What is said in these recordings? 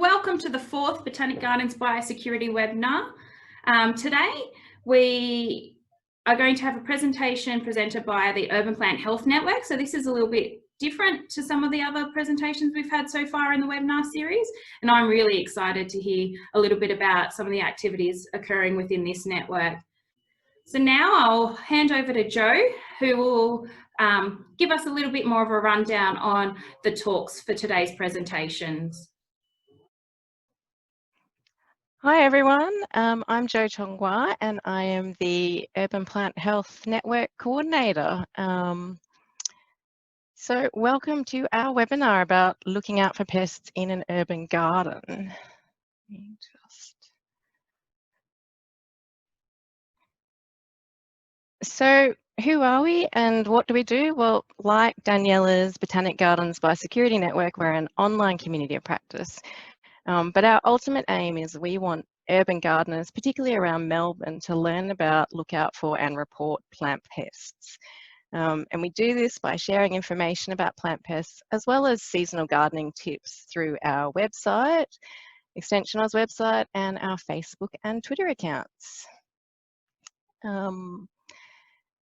welcome to the 4th Botanic Gardens Biosecurity webinar. Today we are going to have a presentation presented by the Urban Plant Health Network. So this is a little bit different to some of the other presentations we've had so far in the webinar series, and I'm really excited to hear a little bit about some of the activities occurring within this network. So now I'll hand over to Joe, who will give us a little bit more of a rundown on the talks for today's presentations. Hi everyone, I'm Jo Tongwa and I am the Urban Plant Health Network Coordinator. So welcome to our webinar about looking out for pests in an urban garden. So who are we and what do we do? Well, like Daniela's Botanic Gardens Biosecurity Network, we're an online community of practice. But our ultimate aim is we want urban gardeners, particularly around Melbourne, to learn about, look out for and report plant pests. And we do this by sharing information about plant pests as well as seasonal gardening tips through our website, Extension Oz website, and our Facebook and Twitter accounts.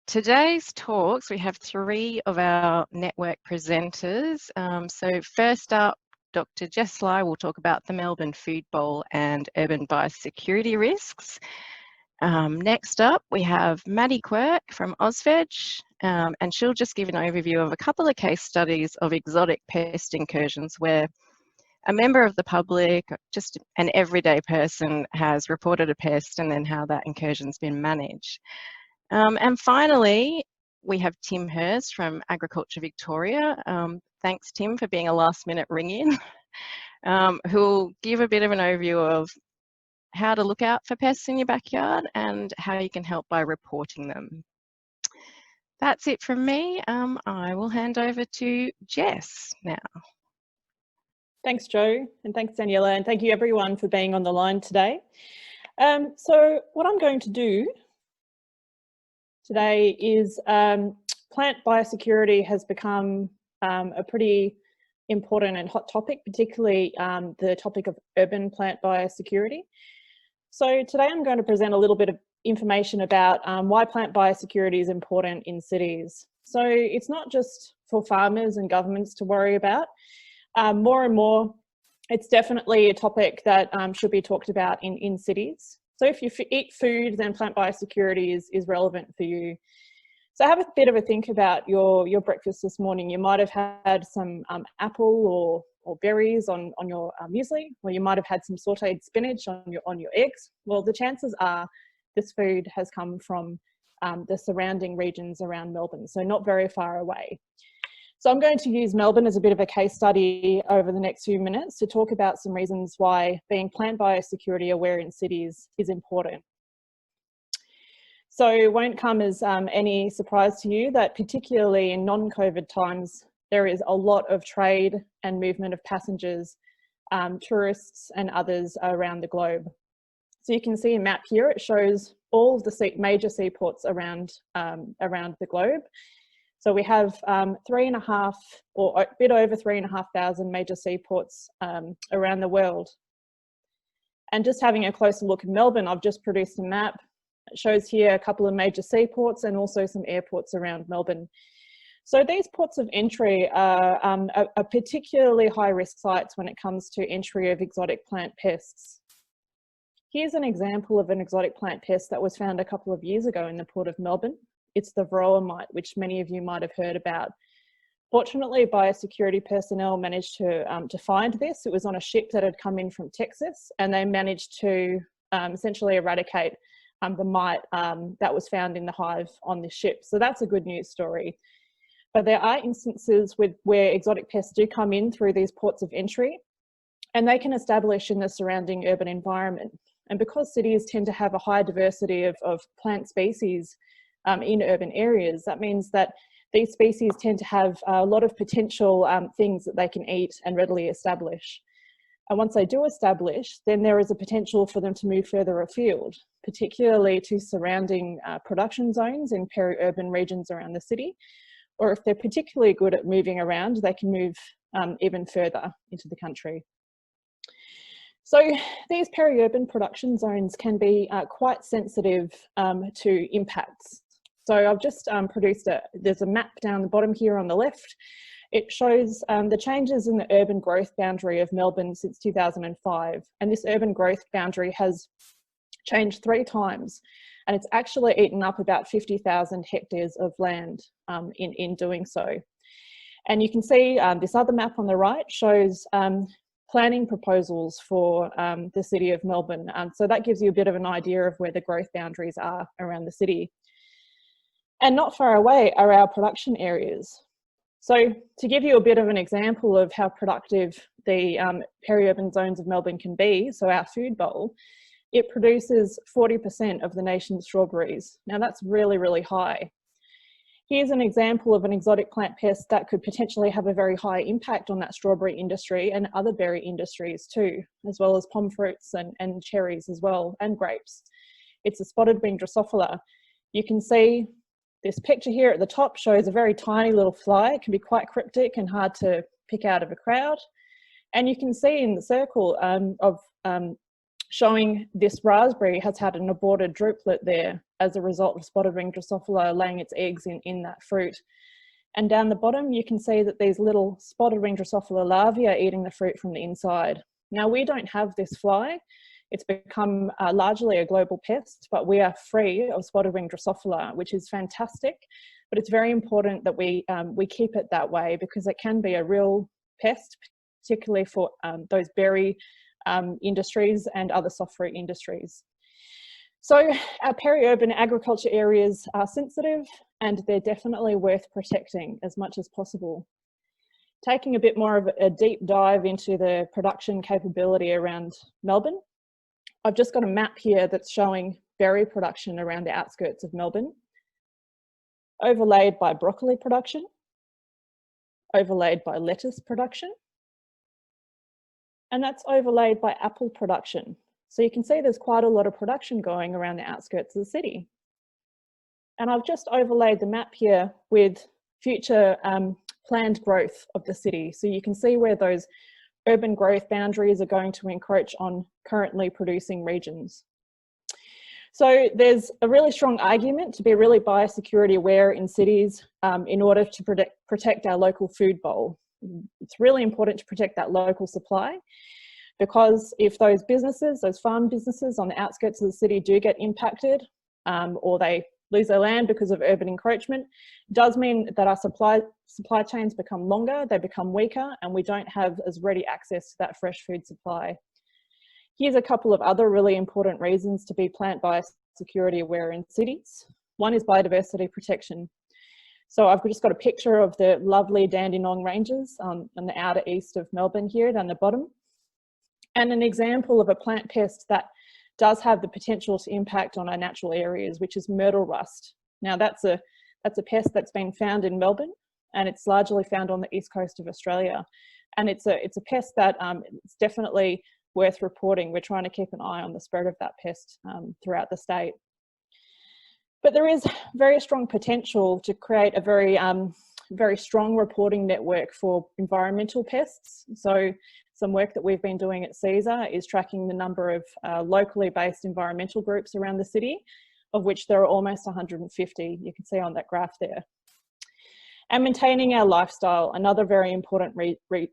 Today's talks, we have 3 of our network presenters. So first up, Dr. Jess Lye will talk about the Melbourne food bowl and urban biosecurity risks. Next up, we have Maddy Quirk from AUSVEG, and she'll just give an overview of a couple of case studies of exotic pest incursions where a member of the public, just an everyday person, has reported a pest and then how that incursion's been managed. And finally, we have Tim Hurst from Agriculture Victoria. Thanks, Tim, for being a last-minute ring-in, who will give a bit of an overview of how to look out for pests in your backyard and how you can help by reporting them. That's it from me. I will hand over to Jess now. Thanks, Jo, and thanks, Daniela, and thank you everyone for being on the line today. So what I'm going to do today is plant biosecurity has become a pretty important and hot topic, particularly the topic of urban plant biosecurity. So today I'm going to present a little bit of information about why plant biosecurity is important in cities. So it's not just for farmers and governments to worry about. More and more, it's definitely a topic that should be talked about in cities. So if you eat food, then plant biosecurity is relevant for you. So have a bit of a think about your breakfast this morning. You might have had some apple or berries on your muesli, or you might have had some sauteed spinach on your eggs. Well, the chances are this food has come from the surrounding regions around Melbourne, so not very far away. So I'm going to use Melbourne as a bit of a case study over the next few minutes to talk about some reasons why being plant biosecurity aware in cities is important. So it won't come as any surprise to you that particularly in non-COVID times, there is a lot of trade and movement of passengers, tourists and others around the globe. So you can see a map here. It shows all of the major seaports around the globe. So we have 3.5 or a bit over 3,500 major seaports around the world. And just having a closer look at Melbourne, I've just produced a map. It shows here a couple of major seaports and also some airports around Melbourne. So these ports of entry are particularly high-risk sites when it comes to entry of exotic plant pests. Here's an example of an exotic plant pest that was found a couple of years ago in the Port of Melbourne. It's the varroa mite, which many of you might have heard about. Fortunately, biosecurity personnel managed to find this. It was on a ship that had come in from Texas, and they managed to essentially eradicate the mite that was found in the hive on the ship. So that's a good news story. But there are instances where exotic pests do come in through these ports of entry, and they can establish in the surrounding urban environment. And because cities tend to have a high diversity of plant species in urban areas, that means that these species tend to have a lot of potential things that they can eat and readily establish. And once they do establish, then there is a potential for them to move further afield, particularly to surrounding production zones in peri-urban regions around the city. Or if they're particularly good at moving around, they can move even further into the country. So these peri-urban production zones can be quite sensitive to impacts. So I've just produced there's a map down the bottom here on the left. It shows the changes in the urban growth boundary of Melbourne since 2005. And this urban growth boundary has changed 3 times. And it's actually eaten up about 50,000 hectares of land in doing so. And you can see this other map on the right shows planning proposals for the city of Melbourne. So that gives you a bit of an idea of where the growth boundaries are around the city. And not far away are our production areas. So to give you a bit of an example of how productive the peri-urban zones of Melbourne can be, so our food bowl, it produces 40% of the nation's strawberries. Now that's really, really high. Here's an example of an exotic plant pest that could potentially have a very high impact on that strawberry industry and other berry industries too, as well as pommes fruits and cherries as well, and grapes. It's a spotted winged Drosophila. You can see this picture here at the top shows a very tiny little fly. It can be quite cryptic and hard to pick out of a crowd. And you can see in the circle showing this raspberry has had an aborted druplet there as a result of spotted winged Drosophila laying its eggs in that fruit. And down the bottom, you can see that these little spotted winged Drosophila larvae are eating the fruit from the inside. Now, we don't have this fly. It's become largely a global pest, but we are free of spotted winged Drosophila, which is fantastic. But it's very important that we keep it that way because it can be a real pest, particularly for those berry industries and other soft fruit industries. So our peri-urban agriculture areas are sensitive and they're definitely worth protecting as much as possible. Taking a bit more of a deep dive into the production capability around Melbourne, I've just got a map here that's showing berry production around the outskirts of Melbourne, overlaid by broccoli production, overlaid by lettuce production, and that's overlaid by apple production. So you can see there's quite a lot of production going around the outskirts of the city. And I've just overlaid the map here with future planned growth of the city. So you can see where those urban growth boundaries are going to encroach on currently producing regions. So there's a really strong argument to be really biosecurity aware in cities in order to protect our local food bowl. It's really important to protect that local supply because if those businesses, those farm businesses on the outskirts of the city do get impacted or they lose their land because of urban encroachment, it does mean that our supply chains become longer, they become weaker, and we don't have as ready access to that fresh food supply. Here's a couple of other really important reasons to be plant biosecurity aware in cities. One is biodiversity protection. So I've just got a picture of the lovely Dandenong Ranges on the outer east of Melbourne here down the bottom. And an example of a plant pest that does have the potential to impact on our natural areas, which is myrtle rust. Now that's a pest that's been found in Melbourne and it's largely found on the east coast of Australia. And it's a pest that it's definitely worth reporting. We're trying to keep an eye on the spread of that pest throughout the state. But there is very strong potential to create a very strong reporting network for environmental pests. So some work that we've been doing at CESAR is tracking the number of locally based environmental groups around the city, of which there are almost 150, you can see on that graph there. And maintaining our lifestyle, another very important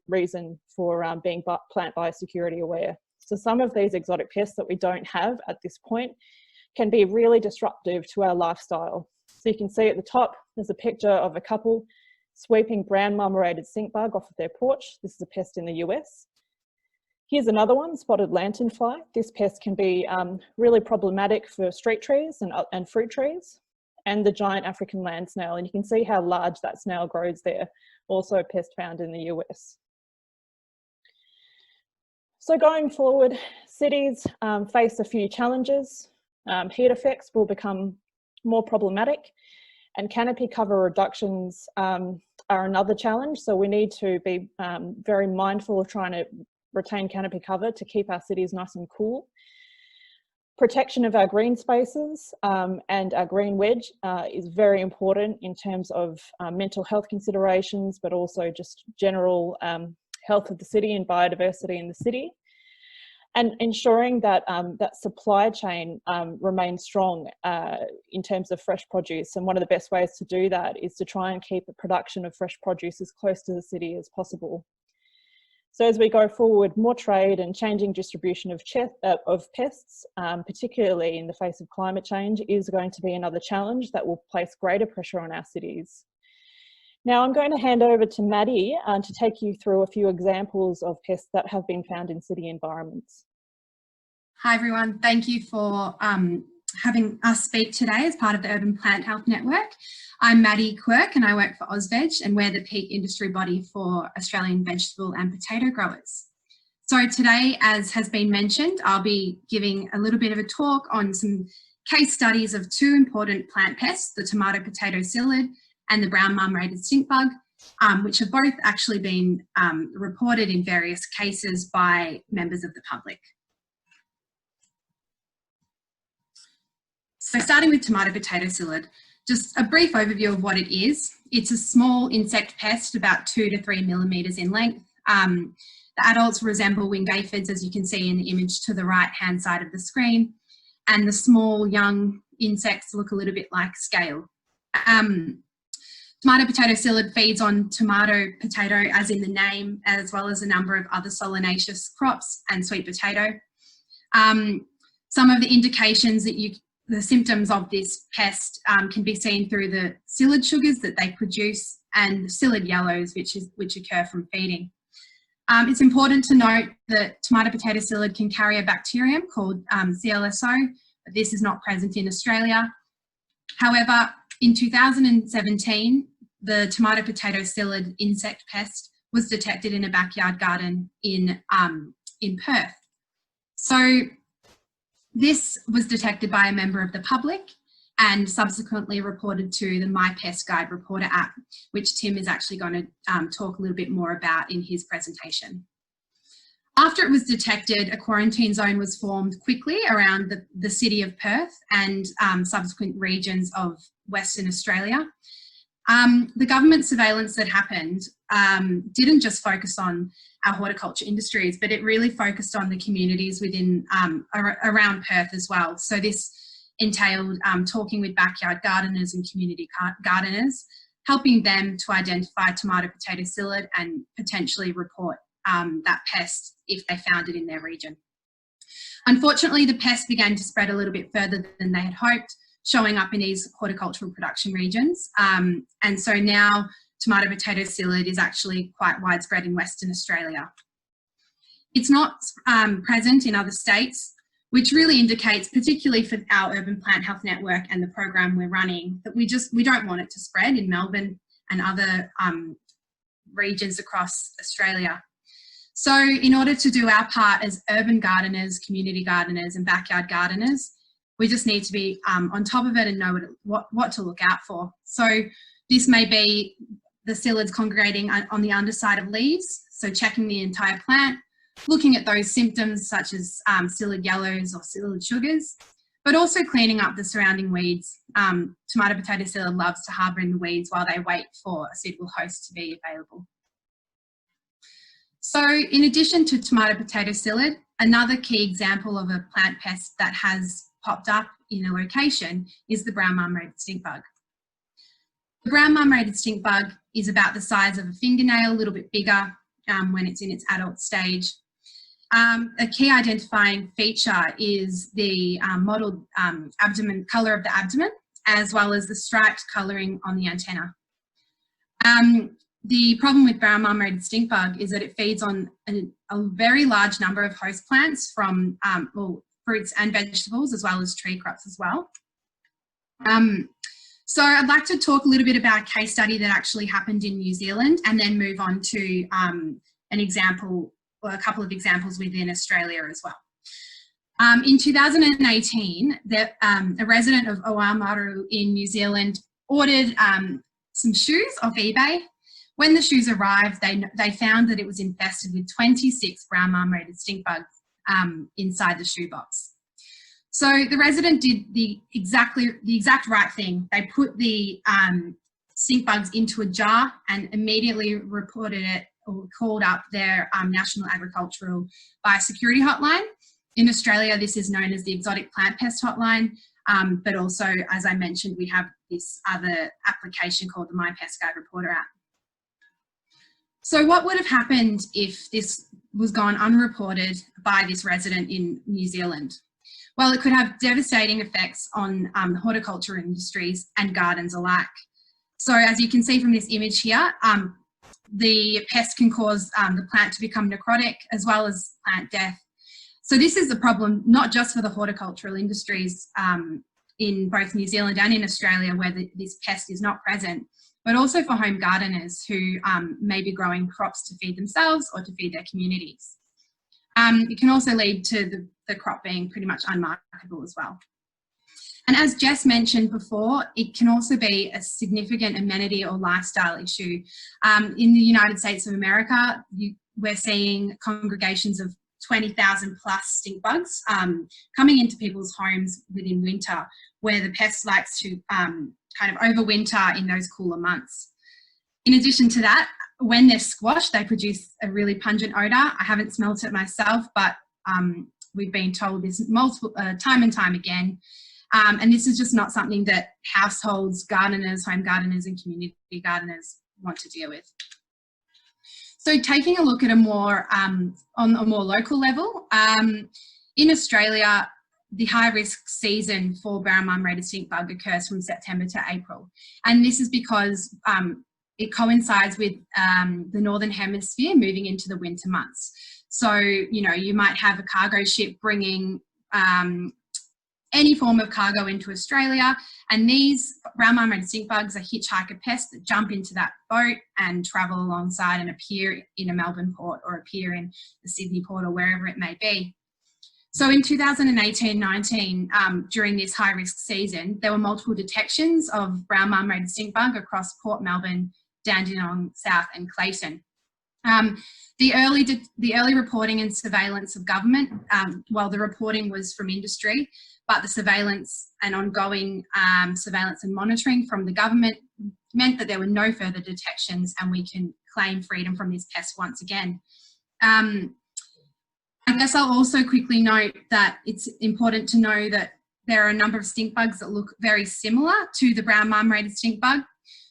reason for being plant biosecurity aware. So some of these exotic pests that we don't have at this point can be really disruptive to our lifestyle. So you can see at the top, there's a picture of a couple sweeping brown marmorated stink bug off of their porch. This is a pest in the US. Here's another one, spotted lanternfly. This pest can be really problematic for street trees and fruit trees, and the giant African land snail. And you can see how large that snail grows there, also a pest found in the US. So going forward, cities face a few challenges. Heat effects will become more problematic, and canopy cover reductions are another challenge. So we need to be very mindful of trying to retain canopy cover to keep our cities nice and cool. Protection of our green spaces and our green wedge is very important in terms of mental health considerations, but also just general health of the city and biodiversity in the city. and ensuring that that supply chain remains strong in terms of fresh produce. And one of the best ways to do that is to try and keep the production of fresh produce as close to the city as possible. So as we go forward, more trade and changing distribution of pests, particularly in the face of climate change, is going to be another challenge that will place greater pressure on our cities. Now I'm going to hand over to Maddy to take you through a few examples of pests that have been found in city environments. Hi everyone, thank you for having us speak today as part of the Urban Plant Health Network. I'm Maddy Quirk and I work for AUSVEG, and we're the peak industry body for Australian vegetable and potato growers. So today, as has been mentioned, I'll be giving a little bit of a talk on some case studies of two important plant pests, the tomato potato psyllid and the brown mum-rated stink bug, which have both actually been reported in various cases by members of the public. So starting with tomato potato psyllid, just a brief overview of what it is. It's a small insect pest, about 2 to 3 millimetres in length. The adults resemble winged aphids, as you can see in the image to the right-hand side of the screen, and the small young insects look a little bit like scale. Tomato potato psyllid feeds on tomato potato, as in the name, as well as a number of other solanaceous crops and sweet potato. Some of the indications that the symptoms of this pest can be seen through the psyllid sugars that they produce and the psyllid yellows, which occur from feeding. It's important to note that tomato potato psyllid can carry a bacterium called CLSO, but this is not present in Australia. However, in 2017, the tomato potato psyllid insect pest was detected in a backyard garden in Perth. So this was detected by a member of the public and subsequently reported to the My Pest Guide Reporter app, which Tim is actually going to talk a little bit more about in his presentation. After it was detected, a quarantine zone was formed quickly around the city of Perth and subsequent regions of Western Australia. The government surveillance that happened didn't just focus on our horticulture industries, but it really focused on the communities within around Perth as well. So this entailed talking with backyard gardeners and community gardeners, helping them to identify tomato potato psyllid and potentially report that pest if they found it in their region. Unfortunately, the pest began to spread a little bit further than they had hoped, showing up in these horticultural production regions. And so now tomato potato psyllid is actually quite widespread in Western Australia. It's not present in other states, which really indicates, particularly for our Urban Plant Health Network and the program we're running, that we don't want it to spread in Melbourne and other regions across Australia. So in order to do our part as urban gardeners, community gardeners and backyard gardeners, we just need to be on top of it and know what to look out for. So this may be the psyllids congregating on the underside of leaves, so checking the entire plant, looking at those symptoms such as psyllid yellows or psyllid sugars, but also cleaning up the surrounding weeds. Tomato potato psyllid loves to harbour in the weeds while they wait for a suitable host to be available. So in addition to tomato potato psyllid, another key example of a plant pest that has popped up in a location is the brown mum-rated stink bug. The brown mum-rated stink bug is about the size of a fingernail, a little bit bigger when it's in its adult stage. A key identifying feature is the mottled abdomen, colour of the abdomen, as well as the striped colouring on the antenna. The problem with brown mum-rated stink bug is that it feeds on a very large number of host plants from fruits and vegetables, as well as tree crops as well. So I'd like to talk a little bit about a case study that actually happened in New Zealand and then move on to an example, or a couple of examples within Australia as well. In 2018, a resident of Oamaru in New Zealand ordered some shoes off eBay. When the shoes arrived, they found that it was infested with 26 brown mum-rated stink bugs inside the shoebox. So the resident did the exact right thing. They put the stink bugs into a jar and immediately reported it or called up their National Agricultural Biosecurity Hotline, In Australia, this is known as the Exotic Plant Pest Hotline, but also, as I mentioned, we have this other application called the My Pest Guide Reporter app. So what would have happened if this was gone unreported by this resident in New Zealand? Well, it could have devastating effects on the horticulture industries and gardens alike. So as you can see from this image here, the pest can cause the plant to become necrotic as well as plant death. So this is a problem not just for the horticultural industries in both New Zealand and in Australia where this pest is not present, but also for home gardeners who may be growing crops to feed themselves or to feed their communities. It can also lead to the crop being pretty much unmarketable as well. And as Jess mentioned before, it can also be a significant amenity or lifestyle issue. In the United States of America, we're seeing congregations of 20,000 plus stink bugs coming into people's homes within winter, where the pest likes to kind of overwinter in those cooler months. In addition to that, when they're squashed, they produce a really pungent odour. I haven't smelt it myself, but we've been told this multiple time and time again. And this is just not something that households, gardeners, home gardeners and community gardeners want to deal with. So taking a look at a more, on a more local level, in Australia, the high-risk season for brown mum-rated stink bug occurs from September to April. And this is because it coincides with the Northern Hemisphere moving into the winter months. So, you know, you might have a cargo ship bringing any form of cargo into Australia, and these brown mum-rated stink bugs are hitchhiker pests that jump into that boat and travel alongside and appear in a Melbourne port or appear in the Sydney port or wherever it may be. So in 2018-19, during this high-risk season, there were multiple detections of brown mum-rated stink bug across Port Melbourne, Dandenong South and Clayton. The early reporting and surveillance of government, well, the reporting was from industry, but the surveillance and ongoing surveillance and monitoring from the government meant that there were no further detections and we can claim freedom from this pest once again. I guess I'll also quickly note that it's important to know that there are a number of stink bugs that look very similar to the brown mum-rated stink bug.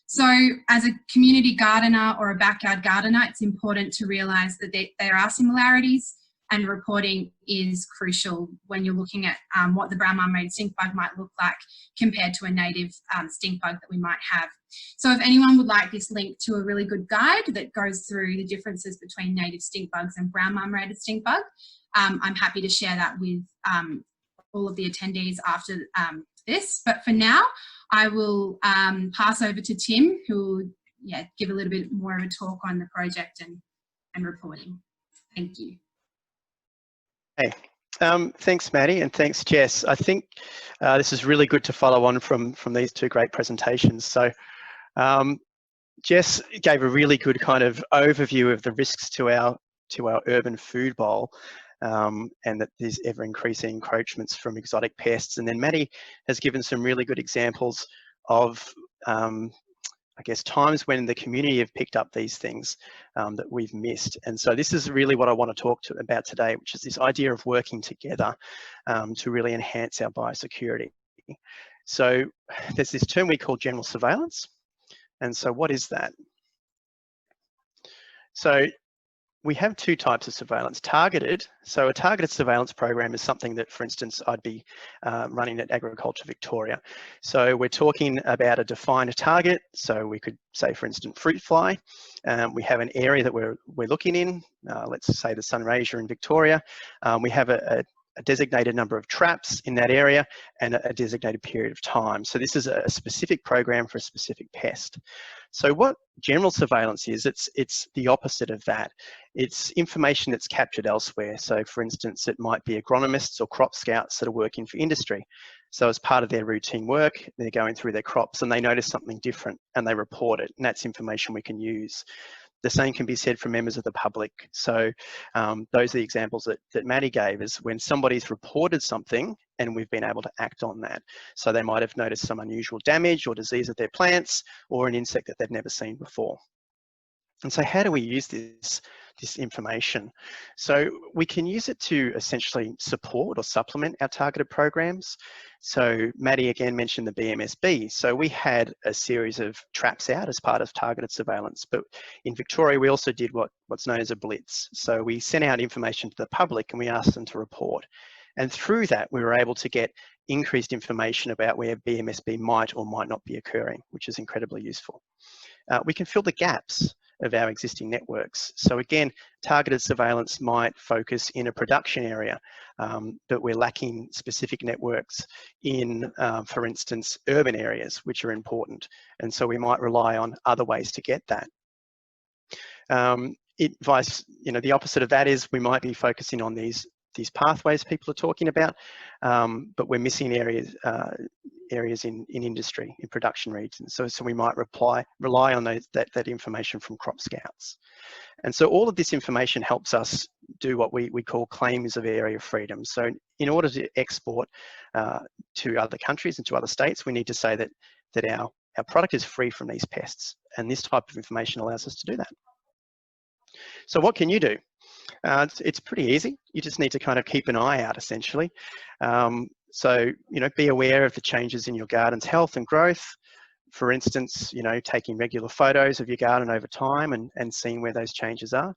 So as a community gardener or a backyard gardener, it's important to realise that there are similarities, and reporting is crucial when you're looking at what the brown mum-rated stink bug might look like compared to a native stink bug that we might have. So if anyone would like this link to a really good guide that goes through the differences between native stink bugs and brown mum-rated stink bug, I'm happy to share that with all of the attendees after this. But for now, I will pass over to Tim, who will give a little bit more of a talk on the project and reporting. Thank you. Hey, thanks, Maddy, and thanks, Jess. I think this is really good to follow on from these two great presentations. So Jess gave a really good kind of overview of the risks to our urban food bowl, and that there's ever increasing encroachments from exotic pests. And then Maddy has given some really good examples of I guess times when the community have picked up these things that we've missed. And so this is really what I want to talk about today, which is this idea of working together to really enhance our biosecurity. So there's this term we call general surveillance. And so what is that? So we have two types of surveillance. Targeted, so a targeted surveillance program is something that, for instance, I'd be running at Agriculture Victoria. So we're talking about a defined target. So we could say, for instance, fruit fly. We have an area that we're looking in, let's say the sunraysia in Victoria. We have a designated number of traps in that area and a designated period of time. So this is a specific program for a specific pest. So what general surveillance is, it's the opposite of that. It's information that's captured elsewhere. So for instance, it might be agronomists or crop scouts that are working for industry. So as part of their routine work, they're going through their crops and they notice something different and they report it, and that's information we can use. The same can be said for members of the public. So those are the examples that Maddy gave, is when somebody's reported something and we've been able to act on that. So they might have noticed some unusual damage or disease of their plants or an insect that they've never seen before. And so how do we use this this information. So we can use it to essentially support or supplement our targeted programs. So Maddy again mentioned the BMSB. So we had a series of traps out as part of targeted surveillance, but in Victoria we also did what's known as a blitz. So we sent out information to the public and we asked them to report. And through that we were able to get increased information about where BMSB might or might not be occurring, which is incredibly useful. We can fill the gaps of our existing networks. So again, targeted surveillance might focus in a production area, but we're lacking specific networks in, for instance, urban areas, which are important. And so we might rely on other ways to get that. The opposite of that is we might be focusing on these pathways people are talking about, but we're missing areas in industry, in production regions. So we might rely on that information from crop scouts. And so all of this information helps us do what we call claims of area of freedom. So in order to export to other countries and to other states, we need to say that our product is free from these pests. And this type of information allows us to do that. So what can you do? It's pretty easy. You just need to kind of keep an eye out, essentially. So, be aware of the changes in your garden's health and growth. For instance, taking regular photos of your garden over time and seeing where those changes are.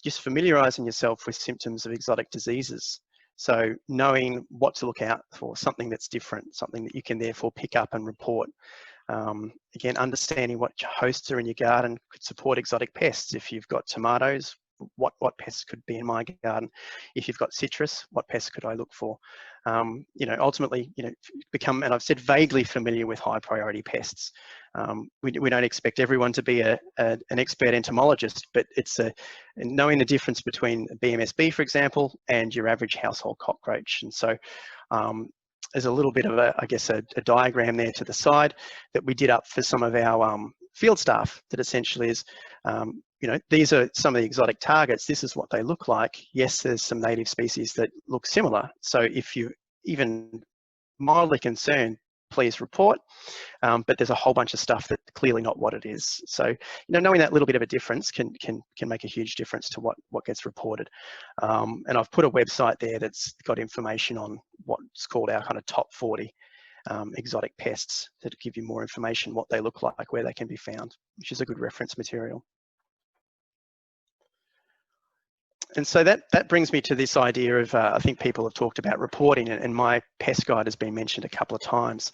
Just familiarising yourself with symptoms of exotic diseases. So knowing what to look out for, something that's different, something that you can therefore pick up and report. Again, understanding what hosts are in your garden could support exotic pests. If you've got tomatoes, what pests could be in my garden? If you've got citrus, what pests could I look for? Ultimately, become, and I've said, vaguely familiar with high priority pests. We don't expect everyone to be an expert entomologist, but it's knowing the difference between BMSB, for example, and your average household cockroach. And so there's a little bit of a diagram there to the side that we did up for some of our field staff that essentially is, these are some of the exotic targets. This is what they look like. Yes, there's some native species that look similar. So if you're even mildly concerned, please report. But there's a whole bunch of stuff that's clearly not what it is. So, knowing that little bit of a difference can make a huge difference to what gets reported. And I've put a website there that's got information on what's called our kind of top 40 exotic pests that give you more information, what they look like, where they can be found, which is a good reference material. And so that brings me to this idea of, I think people have talked about reporting, and my pest guide has been mentioned a couple of times.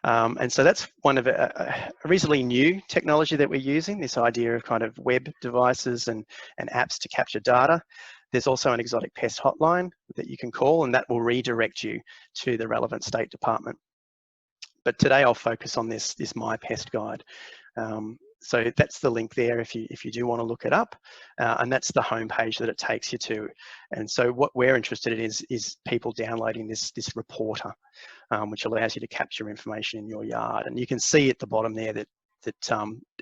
And so that's one of a reasonably new technology that we're using, this idea of kind of web devices and apps to capture data. There's also an exotic pest hotline that you can call, and that will redirect you to the relevant state department. But today I'll focus on this My Pest Guide. So that's the link there if you do want to look it up, and that's the homepage that it takes you to. And so what we're interested in is people downloading this reporter, which allows you to capture information in your yard. And you can see at the bottom there that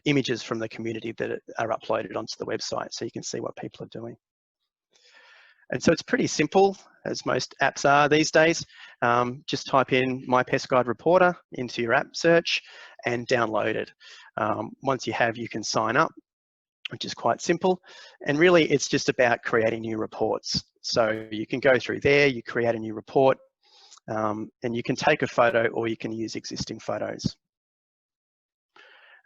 images from the community that are uploaded onto the website, so you can see what people are doing. And so it's pretty simple, as most apps are these days. Just type in My Pest Guide Reporter into your app search and download it. Once you have, you can sign up, which is quite simple. And really, it's just about creating new reports. So you can go through there, you create a new report, and you can take a photo or you can use existing photos.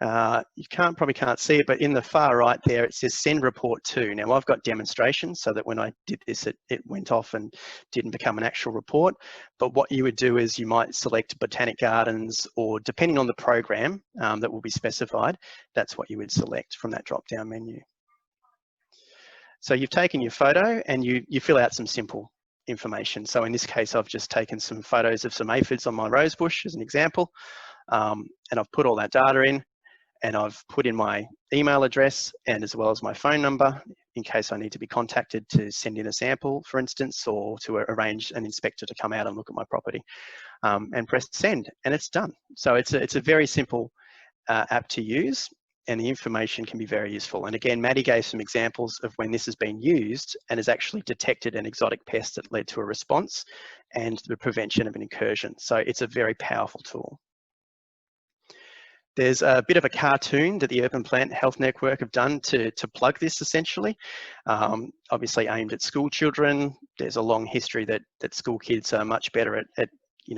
You probably can't see it, but in the far right there, it says send report to. Now I've got demonstrations so that when I did this, it went off and didn't become an actual report. But what you would do is you might select Botanic Gardens, or depending on the program that will be specified, that's what you would select from that drop-down menu. So you've taken your photo and you fill out some simple information. So in this case, I've just taken some photos of some aphids on my rose bush as an example, and I've put all that data in. And I've put in my email address and as well as my phone number in case I need to be contacted to send in a sample, for instance, or to arrange an inspector to come out and look at my property, and press send, and it's done. So it's a very simple app to use, and the information can be very useful. And again, Maddy gave some examples of when this has been used and has actually detected an exotic pest that led to a response and the prevention of an incursion. So it's a very powerful tool. There's a bit of a cartoon that the Urban Plant Health Network have done to plug this, essentially. Obviously aimed at school children. There's a long history that school kids are much better at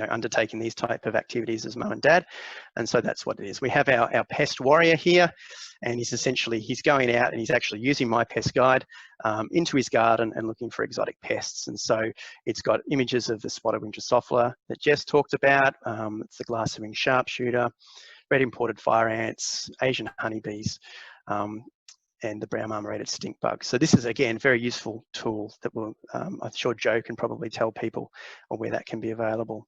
undertaking these type of activities as mum and dad, and so that's what it is. We have our pest warrior here, and he's going out and he's actually using My Pest Guide into his garden and looking for exotic pests. And so it's got images of the spotted-winged Drosophila that Jess talked about. It's the glass-winged sharpshooter, red imported fire ants, Asian honeybees, and the brown marmorated stink bug. So this is, again, a very useful tool that will, I'm sure Joe can probably tell people where that can be available.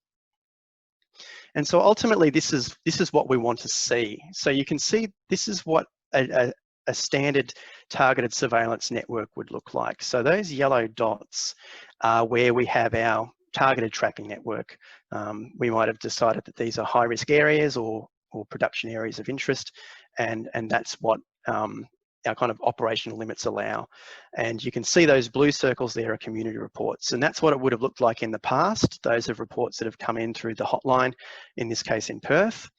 And so ultimately, this is what we want to see. So you can see this is what a standard targeted surveillance network would look like. So those yellow dots are where we have our targeted trapping network. We might have decided that these are high-risk areas or production areas of interest, and that's what our kind of operational limits allow. And you can see those blue circles there are community reports, and that's what it would have looked like in the past. Those are reports that have come in through the hotline, in this case in Perth.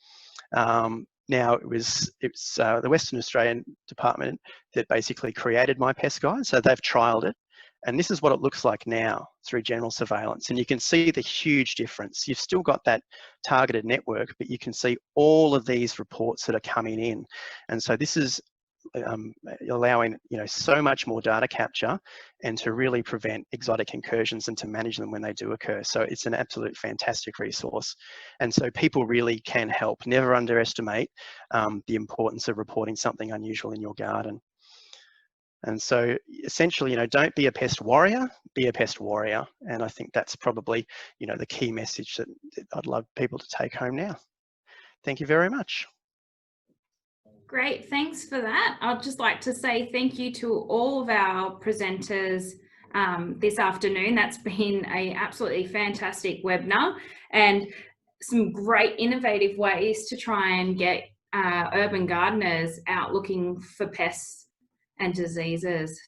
Now it's the Western Australian Department that basically created My Pest Guide, so they've trialled it. And this is what it looks like now through general surveillance. And you can see the huge difference. You've still got that targeted network, but you can see all of these reports that are coming in. And so this is allowing so much more data capture and to really prevent exotic incursions and to manage them when they do occur. So it's an absolute fantastic resource, and so people really can help. Never underestimate the importance of reporting something unusual in your garden. And so essentially, don't be a pest warrior, be a pest warrior. And I think that's probably the key message that I'd love people to take home now. Thank you very much. Great, thanks for that. I'd just like to say thank you to all of our presenters this afternoon. That's been an absolutely fantastic webinar and some great innovative ways to try and get urban gardeners out looking for pests and diseases.